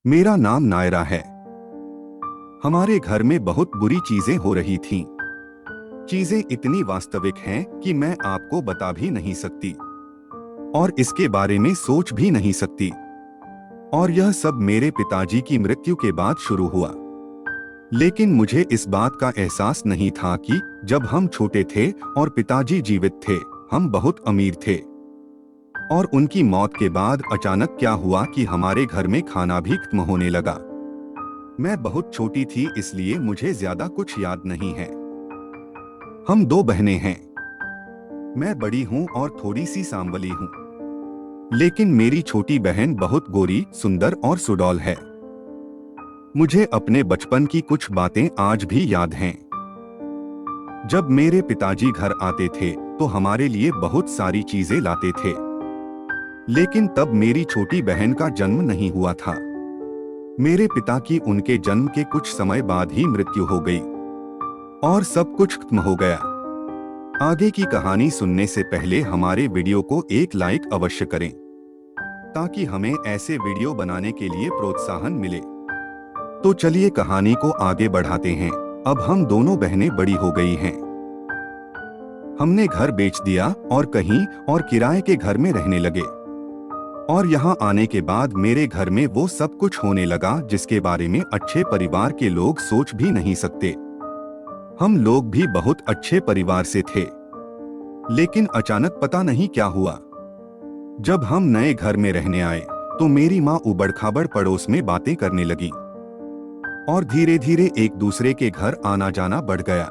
मेरा नाम नायरा है। हमारे घर में बहुत बुरी चीजें हो रही थीं। चीजें इतनी वास्तविक हैं कि मैं आपको बता भी नहीं सकती और इसके बारे में सोच भी नहीं सकती। और यह सब मेरे पिताजी की मृत्यु के बाद शुरू हुआ। लेकिन मुझे इस बात का एहसास नहीं था कि जब हम छोटे थे और पिताजी जीवित थे, हम बहुत अमीर थे। और उनकी मौत के बाद अचानक क्या हुआ कि हमारे घर में खाना भी खत्म होने लगा। मैं बहुत छोटी थी, इसलिए मुझे ज्यादा कुछ याद नहीं है। हम दो बहनें हैं। मैं बड़ी हूँ और थोड़ी सी सांवली हूँ, लेकिन मेरी छोटी बहन बहुत गोरी, सुंदर और सुडौल है। मुझे अपने बचपन की कुछ बातें आज भी याद हैं। जब मेरे पिताजी घर आते थे तो हमारे लिए बहुत सारी चीजें लाते थे, लेकिन तब मेरी छोटी बहन का जन्म नहीं हुआ था। मेरे पिता की उनके जन्म के कुछ समय बाद ही मृत्यु हो गई और सब कुछ खत्म हो गया। आगे की कहानी सुनने से पहले हमारे वीडियो को एक लाइक अवश्य करें, ताकि हमें ऐसे वीडियो बनाने के लिए प्रोत्साहन मिले। तो चलिए कहानी को आगे बढ़ाते हैं। अब हम दोनों बहनें बड़ी हो गई हैं। हमने घर बेच दिया और कहीं और किराए के घर में रहने लगे। और यहाँ आने के बाद मेरे घर में वो सब कुछ होने लगा जिसके बारे में अच्छे परिवार के लोग सोच भी नहीं सकते। हम लोग भी बहुत अच्छे परिवार से थे, लेकिन अचानक पता नहीं क्या हुआ। जब हम नए घर में रहने आए तो मेरी माँ उबड़-खाबड़ पड़ोस में बातें करने लगी और धीरे धीरे एक दूसरे के घर आना जाना बढ़ गया।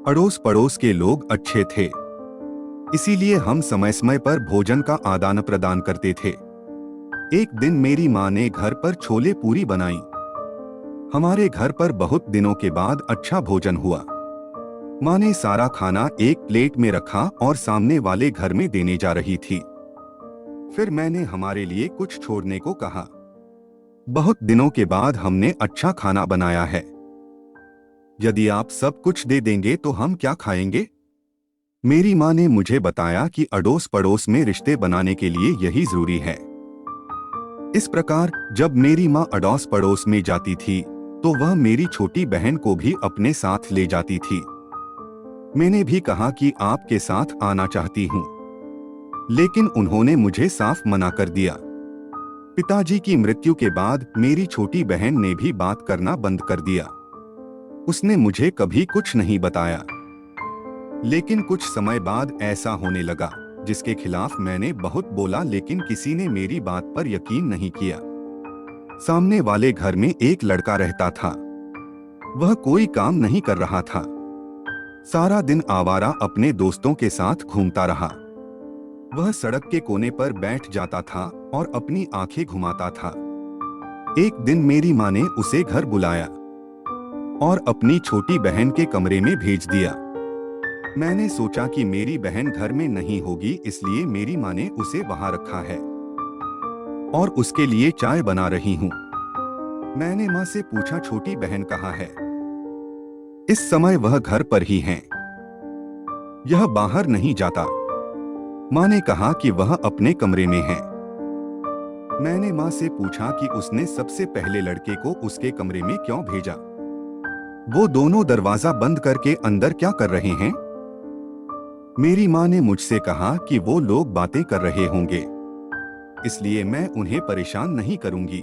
अड़ोस पड़ोस के लोग अच्छे थे, इसीलिए हम समय समय पर भोजन का आदान प्रदान करते थे। एक दिन मेरी माँ ने घर पर छोले पूरी बनाई। हमारे घर पर बहुत दिनों के बाद अच्छा भोजन हुआ। माँ ने सारा खाना एक प्लेट में रखा और सामने वाले घर में देने जा रही थी। फिर मैंने हमारे लिए कुछ छोड़ने को कहा। बहुत दिनों के बाद हमने अच्छा खाना बनाया है। यदि आप सब कुछ दे देंगे तो हम क्या खाएंगे? मेरी माँ ने मुझे बताया कि अड़ोस पड़ोस में रिश्ते बनाने के लिए यही जरूरी है। इस प्रकार जब मेरी माँ अड़ोस पड़ोस में जाती थी तो वह मेरी छोटी बहन को भी अपने साथ ले जाती थी। मैंने भी कहा कि आपके साथ आना चाहती हूँ, लेकिन उन्होंने मुझे साफ मना कर दिया। पिताजी की मृत्यु के बाद मेरी छोटी बहन ने भी बात करना बंद कर दिया। उसने मुझे कभी कुछ नहीं बताया। लेकिन कुछ समय बाद ऐसा होने लगा जिसके खिलाफ मैंने बहुत बोला, लेकिन किसी ने मेरी बात पर यकीन नहीं किया। सामने वाले घर में एक लड़का रहता था। वह कोई काम नहीं कर रहा था। सारा दिन आवारा अपने दोस्तों के साथ घूमता रहा। वह सड़क के कोने पर बैठ जाता था और अपनी आंखें घुमाता था। एक दिन मेरी माँ ने उसे घर बुलाया और अपनी छोटी बहन के कमरे में भेज दिया। मैंने सोचा कि मेरी बहन घर में नहीं होगी, इसलिए मेरी माँ ने उसे वहां रखा है और उसके लिए चाय बना रही हूँ। मैंने माँ से पूछा, छोटी बहन कहाँ है? इस समय वह घर पर ही है, यह बाहर नहीं जाता। माँ ने कहा कि वह अपने कमरे में है। मैंने माँ से पूछा कि उसने सबसे पहले लड़के को उसके कमरे में क्यों भेजा? वो दोनों दरवाजा बंद करके अंदर क्या कर रहे हैं? मेरी माँ ने मुझसे कहा कि वो लोग बातें कर रहे होंगे, इसलिए मैं उन्हें परेशान नहीं करूंगी।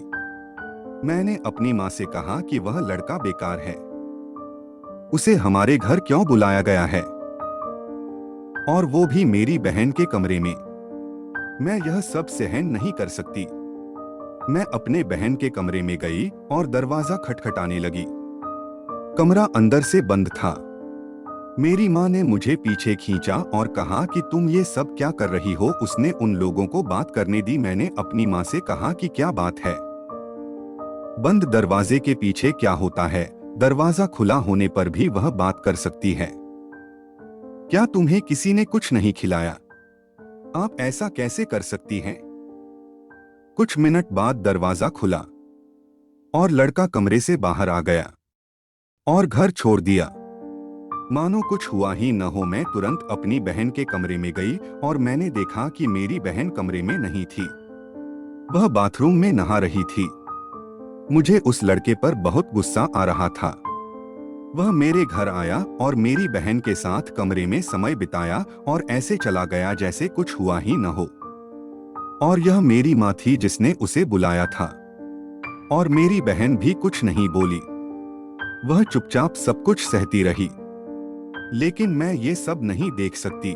मैंने अपनी माँ से कहा कि वह लड़का बेकार है, उसे हमारे घर क्यों बुलाया गया है, और वो भी मेरी बहन के कमरे में। मैं यह सब सहन नहीं कर सकती। मैं अपने बहन के कमरे में गई और दरवाजा खटखटाने लगी। कमरा अंदर से बंद था। मेरी माँ ने मुझे पीछे खींचा और कहा कि तुम ये सब क्या कर रही हो? उसने उन लोगों को बात करने दी। मैंने अपनी माँ से कहा कि क्या बात है? बंद दरवाजे के पीछे क्या होता है? दरवाजा खुला होने पर भी वह बात कर सकती है। क्या तुम्हें किसी ने कुछ नहीं खिलाया? आप ऐसा कैसे कर सकती हैं? कुछ मिनट बाद दरवाजा खुला और लड़का कमरे से बाहर आ गया और घर छोड़ दिया। मानो कुछ हुआ ही न हो। मैं तुरंत अपनी बहन के कमरे में गई और मैंने देखा कि मेरी बहन कमरे में नहीं थी। वह बाथरूम में नहा रही थी। मुझे उस लड़के पर बहुत गुस्सा आ रहा था। वह मेरे घर आया और मेरी बहन के साथ कमरे में समय बिताया और ऐसे चला गया जैसे कुछ हुआ ही न हो। और यह मेरी माँ थी जिसने उसे बुलाया था। और मेरी बहन भी कुछ नहीं बोली। वह चुपचाप सब कुछ सहती रही। लेकिन मैं ये सब नहीं देख सकती।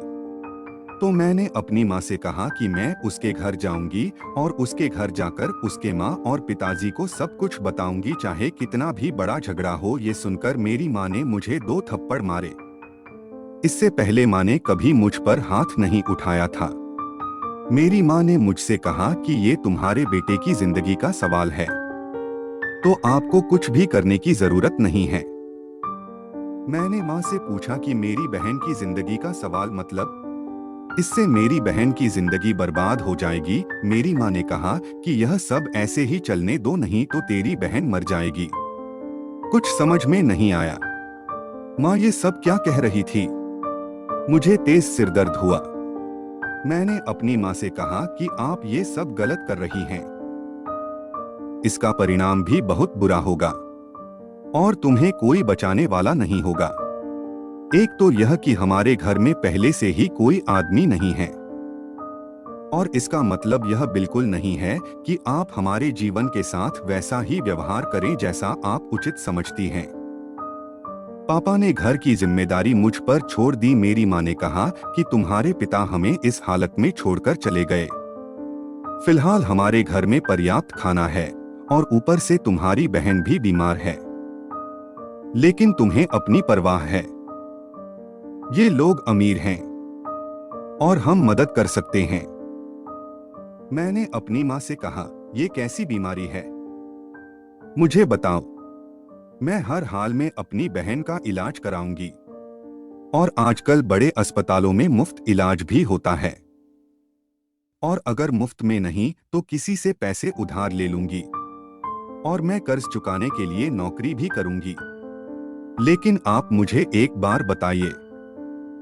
तो मैंने अपनी माँ से कहा कि मैं उसके घर जाऊंगी और उसके घर जाकर उसके माँ और पिताजी को सब कुछ बताऊंगी, चाहे कितना भी बड़ा झगड़ा हो। ये सुनकर मेरी माँ ने मुझे 2 थप्पड़ मारे। इससे पहले माँ ने कभी मुझ पर हाथ नहीं उठाया था। मेरी माँ ने मुझसे कहा कि ये तुम्हारे बेटे की जिंदगी का सवाल है, तो आपको कुछ भी करने की जरूरत नहीं है। मैंने माँ से पूछा कि मेरी बहन की जिंदगी का सवाल मतलब? इससे मेरी बहन की जिंदगी बर्बाद हो जाएगी। मेरी माँ ने कहा कि यह सब ऐसे ही चलने दो, नहीं तो तेरी बहन मर जाएगी। कुछ समझ में नहीं आया। माँ ये सब क्या कह रही थी? मुझे तेज सिरदर्द हुआ। मैंने अपनी माँ से कहा कि आप ये सब गलत कर रही हैं। इसका परिणाम भी बहुत बुरा होगा और तुम्हें कोई बचाने वाला नहीं होगा। एक तो यह कि हमारे घर में पहले से ही कोई आदमी नहीं है, और इसका मतलब यह बिल्कुल नहीं है कि आप हमारे जीवन के साथ वैसा ही व्यवहार करें जैसा आप उचित समझती हैं। पापा ने घर की जिम्मेदारी मुझ पर छोड़ दी। मेरी माँ ने कहा कि तुम्हारे पिता हमें इस हालत में छोड़कर चले गए। फिलहाल हमारे घर में पर्याप्त खाना है और ऊपर से तुम्हारी बहन भी बीमार है, लेकिन तुम्हें अपनी परवाह है। ये लोग अमीर हैं और हम मदद कर सकते हैं। मैंने अपनी माँ से कहा, ये कैसी बीमारी है? मुझे बताओ। मैं हर हाल में अपनी बहन का इलाज कराऊंगी, और आजकल बड़े अस्पतालों में मुफ्त इलाज भी होता है। और अगर मुफ्त में नहीं तो किसी से पैसे उधार ले लूंगी, और मैं कर्ज चुकाने के लिए नौकरी भी करूंगी। लेकिन आप मुझे एक बार बताइए,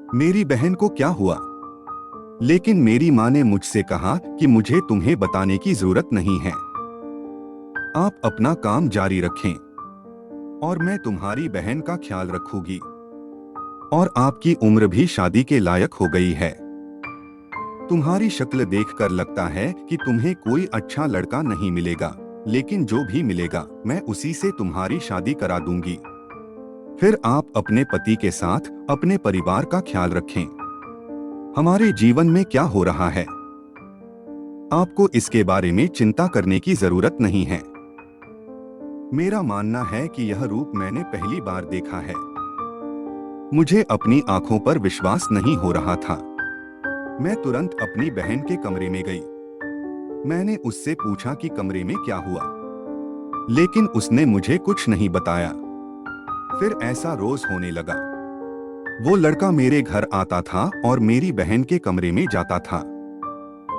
मेरी बहन को क्या हुआ? लेकिन मेरी माँ ने मुझसे कहा कि मुझे तुम्हें बताने की जरूरत नहीं है। आप अपना काम जारी रखें और मैं तुम्हारी बहन का ख्याल रखूंगी। और आपकी उम्र भी शादी के लायक हो गई है। तुम्हारी शक्ल देखकर लगता है कि तुम्हें कोई अच्छा लड़का नहीं मिलेगा, लेकिन जो भी मिलेगा मैं उसी से तुम्हारी शादी करा दूंगी। फिर आप अपने पति के साथ अपने परिवार का ख्याल रखें। हमारे जीवन में क्या हो रहा है, आपको इसके बारे में चिंता करने की जरूरत नहीं है। मेरा मानना है कि यह रूप मैंने पहली बार देखा है। मुझे अपनी आंखों पर विश्वास नहीं हो रहा था। मैं तुरंत अपनी बहन के कमरे में गई। मैंने उससे पूछा कि कमरे में क्या हुआ, लेकिन उसने मुझे कुछ नहीं बताया। फिर ऐसा रोज होने लगा। वो लड़का मेरे घर आता था और मेरी बहन के कमरे में जाता था,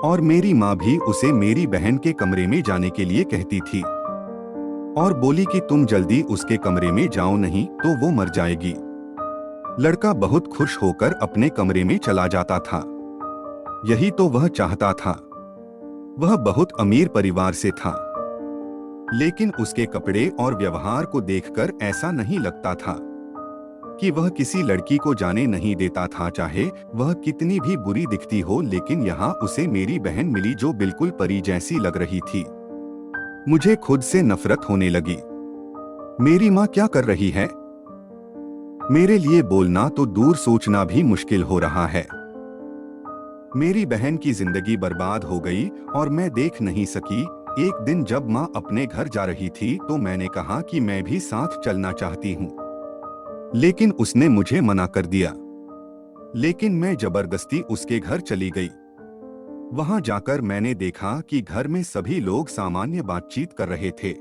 और मेरी माँ भी उसे मेरी बहन के कमरे में जाने के लिए कहती थी और बोली कि तुम जल्दी उसके कमरे में जाओ, नहीं तो वो मर जाएगी। लड़का बहुत खुश होकर अपने कमरे में चला जाता था। यही तो वह चाहता था। वह बहुत अमीर परिवार से था, लेकिन उसके कपड़े और व्यवहार को देखकर ऐसा नहीं लगता था कि वह किसी लड़की को जाने नहीं देता था, चाहे वह कितनी भी बुरी दिखती हो। लेकिन यहाँ उसे मेरी बहन मिली जो बिल्कुल परी जैसी लग रही थी। मुझे खुद से नफरत होने लगी। मेरी माँ क्या कर रही है? मेरे लिए बोलना तो दूर, सोचना भी मुश्किल हो रहा है। मेरी बहन की जिंदगी बर्बाद हो गई और मैं देख नहीं सकी। एक दिन जब माँ अपने घर जा रही थी तो मैंने कहा कि मैं भी साथ चलना चाहती हूँ, लेकिन उसने मुझे मना कर दिया। लेकिन मैं जबरदस्ती उसके घर चली गई। वहां जाकर मैंने देखा कि घर में सभी लोग सामान्य बातचीत कर रहे थे।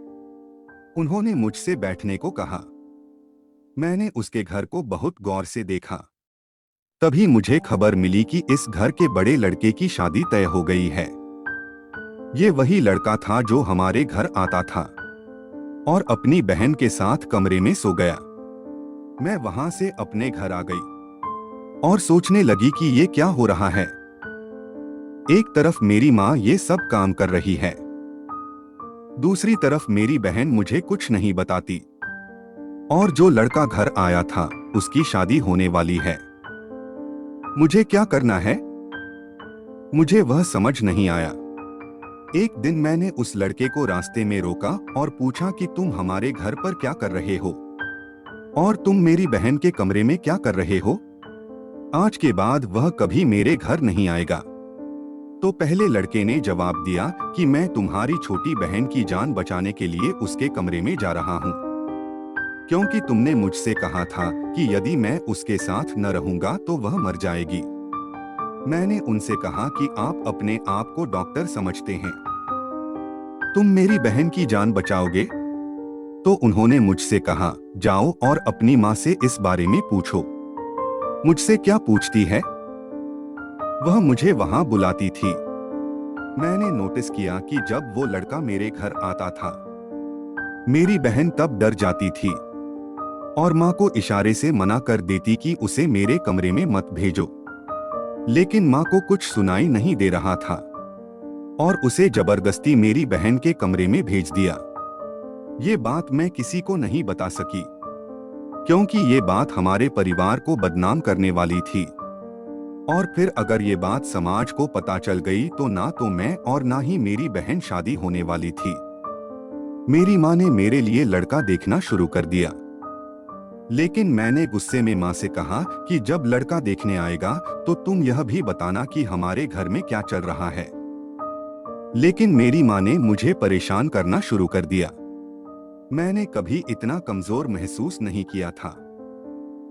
उन्होंने मुझसे बैठने को कहा। मैंने उसके घर को बहुत गौर से देखा। तभी मुझे खबर मिली कि इस घर के बड़े लड़के की शादी तय हो गई है। ये वही लड़का था जो हमारे घर आता था और अपनी बहन के साथ कमरे में सो गया। मैं वहां से अपने घर आ गई और सोचने लगी कि ये क्या हो रहा है। एक तरफ मेरी माँ ये सब काम कर रही है, दूसरी तरफ मेरी बहन मुझे कुछ नहीं बताती और जो लड़का घर आया था उसकी शादी होने वाली है। मुझे क्या करना है? मुझे वह समझ नहीं आया। एक दिन मैंने उस लड़के को रास्ते में रोका और पूछा कि तुम हमारे घर पर क्या कर रहे हो और तुम मेरी बहन के कमरे में क्या कर रहे हो? आज के बाद वह कभी मेरे घर नहीं आएगा। तो पहले लड़के ने जवाब दिया कि मैं तुम्हारी छोटी बहन की जान बचाने के लिए उसके कमरे में जा रहा हूँ, क्योंकि तुमने मुझसे कहा था कि यदि मैं उसके साथ न रहूंगा तो वह मर जाएगी। मैंने उनसे कहा कि आप अपने आप को डॉक्टर समझते हैं, तुम मेरी बहन की जान बचाओगे? तो उन्होंने मुझसे कहा, जाओ और अपनी माँ से इस बारे में पूछो। मुझसे क्या पूछती है? वह मुझे वहां बुलाती थी। मैंने नोटिस किया कि जब वो लड़का मेरे घर आता था, मेरी बहन तब डर जाती थी और माँ को इशारे से मना कर देती कि उसे मेरे कमरे में मत भेजो। लेकिन माँ को कुछ सुनाई नहीं दे रहा था और उसे जबरदस्ती मेरी बहन के कमरे में भेज दिया। ये बात मैं किसी को नहीं बता सकी, क्योंकि ये बात हमारे परिवार को बदनाम करने वाली थी और फिर अगर ये बात समाज को पता चल गई तो ना तो मैं और ना ही मेरी बहन शादी होने वाली थी। मेरी माँ ने मेरे लिए लड़का देखना शुरू कर दिया, लेकिन मैंने गुस्से में माँ से कहा कि जब लड़का देखने आएगा तो तुम यह भी बताना कि हमारे घर में क्या चल रहा है। लेकिन मेरी माँ ने मुझे परेशान करना शुरू कर दिया। मैंने कभी इतना कमजोर महसूस नहीं किया था।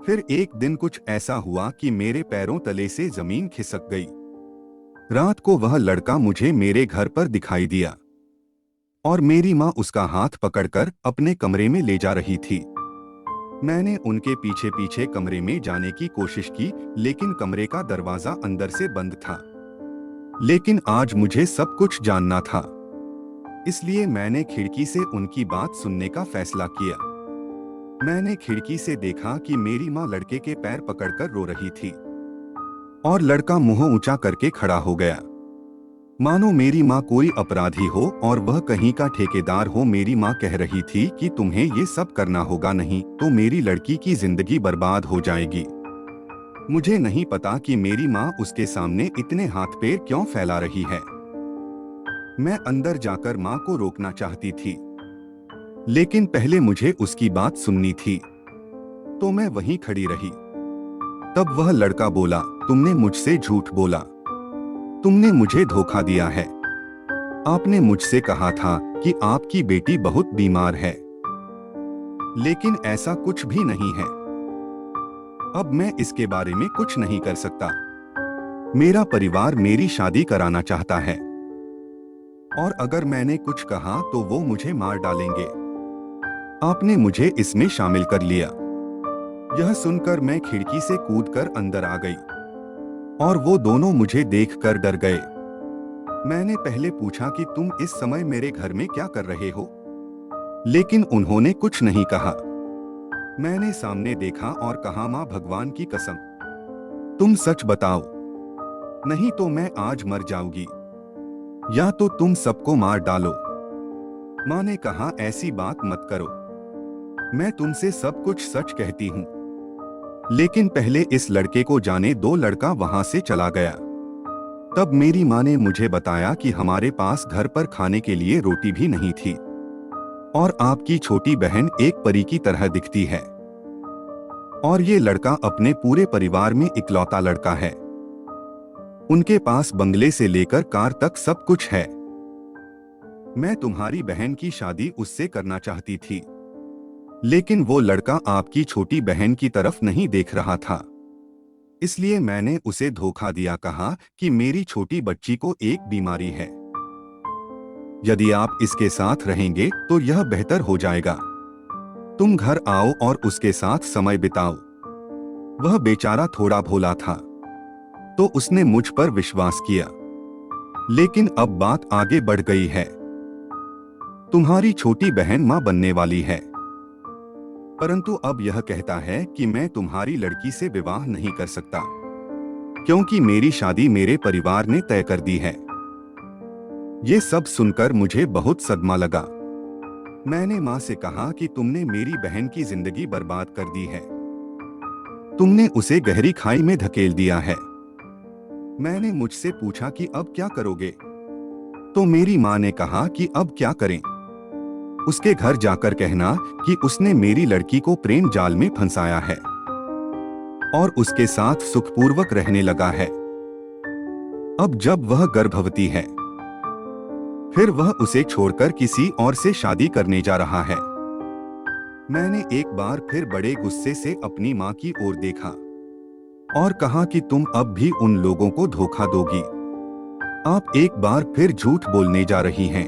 फिर एक दिन कुछ ऐसा हुआ कि मेरे पैरों तले से जमीन खिसक गई। रात को वह लड़का मुझे मेरे घर पर दिखाई दिया और मेरी माँ उसका हाथ पकड़कर अपने कमरे में ले जा रही थी। मैंने उनके पीछे पीछे कमरे में जाने की कोशिश की, लेकिन कमरे का दरवाजा अंदर से बंद था। लेकिन आज मुझे सब कुछ जानना था, इसलिए मैंने खिड़की से उनकी बात सुनने का फैसला किया। मैंने खिड़की से देखा कि मेरी माँ लड़के के पैर पकड़कर रो रही थी और लड़का मुंह ऊंचा करके खड़ा हो गया, मानो मेरी माँ कोई अपराधी हो और वह कहीं का ठेकेदार हो। मेरी माँ कह रही थी कि तुम्हें ये सब करना होगा, नहीं तो मेरी लड़की की जिंदगी बर्बाद हो जाएगी। मुझे नहीं पता कि मेरी माँ उसके सामने इतने हाथ पैर क्यों फैला रही है। मैं अंदर जाकर माँ को रोकना चाहती थी, लेकिन पहले मुझे उसकी बात सुननी थी, तो मैं वहीं खड़ी रही। तब वह लड़का बोला, तुमने मुझसे झूठ बोला, तुमने मुझे धोखा दिया है। आपने मुझसे कहा था कि आपकी बेटी बहुत बीमार है, लेकिन ऐसा कुछ भी नहीं है। अब मैं इसके बारे में कुछ नहीं कर सकता। मेरा परिवार मेरी शादी कराना चाहता है और अगर मैंने कुछ कहा तो वो मुझे मार डालेंगे। आपने मुझे इसमें शामिल कर लिया। यह सुनकर मैं खिड़की से कूदकर अंदर आ गई और वो दोनों मुझे देखकर डर गए। मैंने पहले पूछा कि तुम इस समय मेरे घर में क्या कर रहे हो, लेकिन उन्होंने कुछ नहीं कहा। मैंने सामने देखा और कहा, माँ भगवान की कसम, तुम सच बताओ, नहीं तो मैं आज मर जाऊंगी या तो तुम सबको मार डालो। माँ ने कहा, ऐसी बात मत करो, मैं तुमसे सब कुछ सच कहती हूँ, लेकिन पहले इस लड़के को जाने दो। लड़का वहां से चला गया। तब मेरी माँ ने मुझे बताया कि हमारे पास घर पर खाने के लिए रोटी भी नहीं थी और आपकी छोटी बहन एक परी की तरह दिखती है और ये लड़का अपने पूरे परिवार में इकलौता लड़का है। उनके पास बंगले से लेकर कार तक सब कुछ है। मैं तुम्हारी बहन की शादी उससे करना चाहती थी, लेकिन वो लड़का आपकी छोटी बहन की तरफ नहीं देख रहा था, इसलिए मैंने उसे धोखा दिया। कहा कि मेरी छोटी बच्ची को एक बीमारी है, यदि आप इसके साथ रहेंगे तो यह बेहतर हो जाएगा। तुम घर आओ और उसके साथ समय बिताओ। वह बेचारा थोड़ा भोला था, तो उसने मुझ पर विश्वास किया, लेकिन अब बात आगे बढ़ गई है। तुम्हारी छोटी बहन मां बनने वाली है, परंतु अब यह कहता है कि मैं तुम्हारी लड़की से विवाह नहीं कर सकता, क्योंकि मेरी शादी मेरे परिवार ने तय कर दी है। ये सब सुनकर मुझे बहुत सदमा लगा। मैंने माँ से कहा कि तुमने मेरी बहन की जिंदगी बर्बाद कर दी है। तुमने उसे गहरी खाई में धकेल दिया है। मैंने मुझसे पूछा कि अब क्या करोगे? तो मेरी माँ ने कहा कि अब क्या करें? उसके घर जाकर कहना कि उसने मेरी लड़की को प्रेम जाल में फंसाया है और उसके साथ सुखपूर्वक रहने लगा है। अब जब वह गर्भवती है, फिर वह उसे छोड़कर किसी और से शादी करने जा रहा है। मैंने एक बार फिर बड़े गुस्से से अपनी माँ की ओर देखा और कहा कि तुम अब भी उन लोगों को धोखा दोगी। आप एक बार फिर झूठ बोलने जा रही हैं।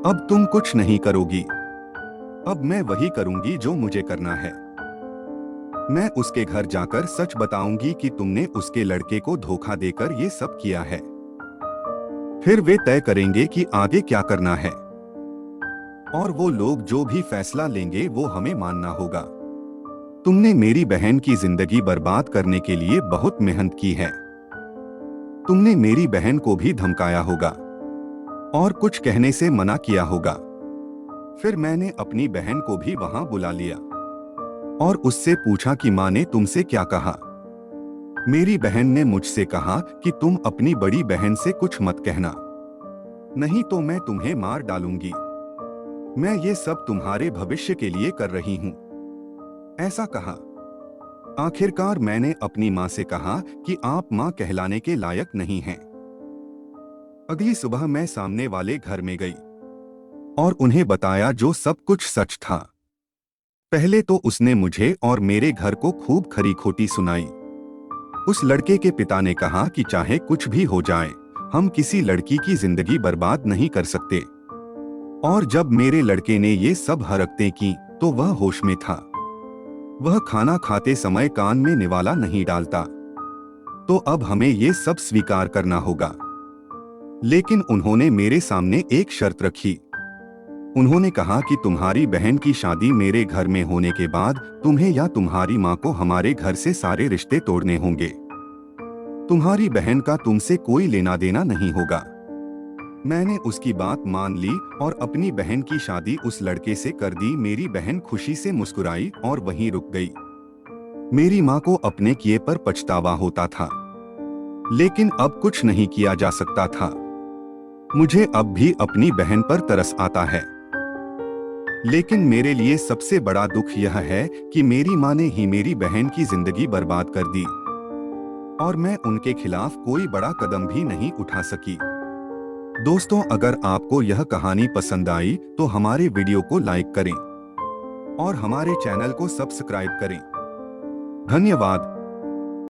अब तुम कुछ नहीं करोगी। अब मैं वही करूंगी जो मुझे करना है। मैं उसके घर जाकर सच बताऊंगी कि तुमने उसके लड़के को धोखा देकर ये सब किया है। फिर वे तय करेंगे कि आगे क्या करना है और वो लोग जो भी फैसला लेंगे वो हमें मानना होगा। तुमने मेरी बहन की जिंदगी बर्बाद करने के लिए बहुत मेहनत की है। तुमने मेरी बहन को भी धमकाया होगा और कुछ कहने से मना किया होगा। फिर मैंने अपनी बहन को भी वहां बुला लिया और उससे पूछा कि माँ ने तुमसे क्या कहा। मेरी बहन ने मुझसे कहा कि तुम अपनी बड़ी बहन से कुछ मत कहना, नहीं तो मैं तुम्हें मार डालूंगी। मैं ये सब तुम्हारे भविष्य के लिए कर रही हूं, ऐसा कहा। आखिरकार मैंने अपनी माँ से कहा कि आप माँ कहलाने के लायक नहीं हैं। अगली सुबह मैं सामने वाले घर में गई और उन्हें बताया जो सब कुछ सच था। पहले तो उसने मुझे और मेरे घर को खूब खरी खोटी सुनाई। उस लड़के के पिता ने कहा कि चाहे कुछ भी हो जाए, हम किसी लड़की की जिंदगी बर्बाद नहीं कर सकते। और जब मेरे लड़के ने ये सब हरकतें की तो वह होश में था। वह खाना खाते समय कान में निवाला नहीं डालता। तो अब हमें ये सब स्वीकार करना होगा। लेकिन उन्होंने मेरे सामने एक शर्त रखी। उन्होंने कहा कि तुम्हारी बहन की शादी मेरे घर में होने के बाद तुम्हें या तुम्हारी माँ को हमारे घर से सारे रिश्ते तोड़ने होंगे। तुम्हारी बहन का तुमसे कोई लेना देना नहीं होगा। मैंने उसकी बात मान ली और अपनी बहन की शादी उस लड़के से कर दी। मेरी बहन खुशी से मुस्कुराई और वहीं रुक गई। मेरी माँ को अपने किए पर पछतावा होता था, लेकिन अब कुछ नहीं किया जा सकता था। मुझे अब भी अपनी बहन पर तरस आता है, लेकिन मेरे लिए सबसे बड़ा दुख यह है कि मेरी माँ ने ही मेरी बहन की जिंदगी बर्बाद कर दी और मैं उनके खिलाफ कोई बड़ा कदम भी नहीं उठा सकी। दोस्तों, अगर आपको यह कहानी पसंद आई तो हमारे वीडियो को लाइक करें और हमारे चैनल को सब्सक्राइब करें। धन्यवाद।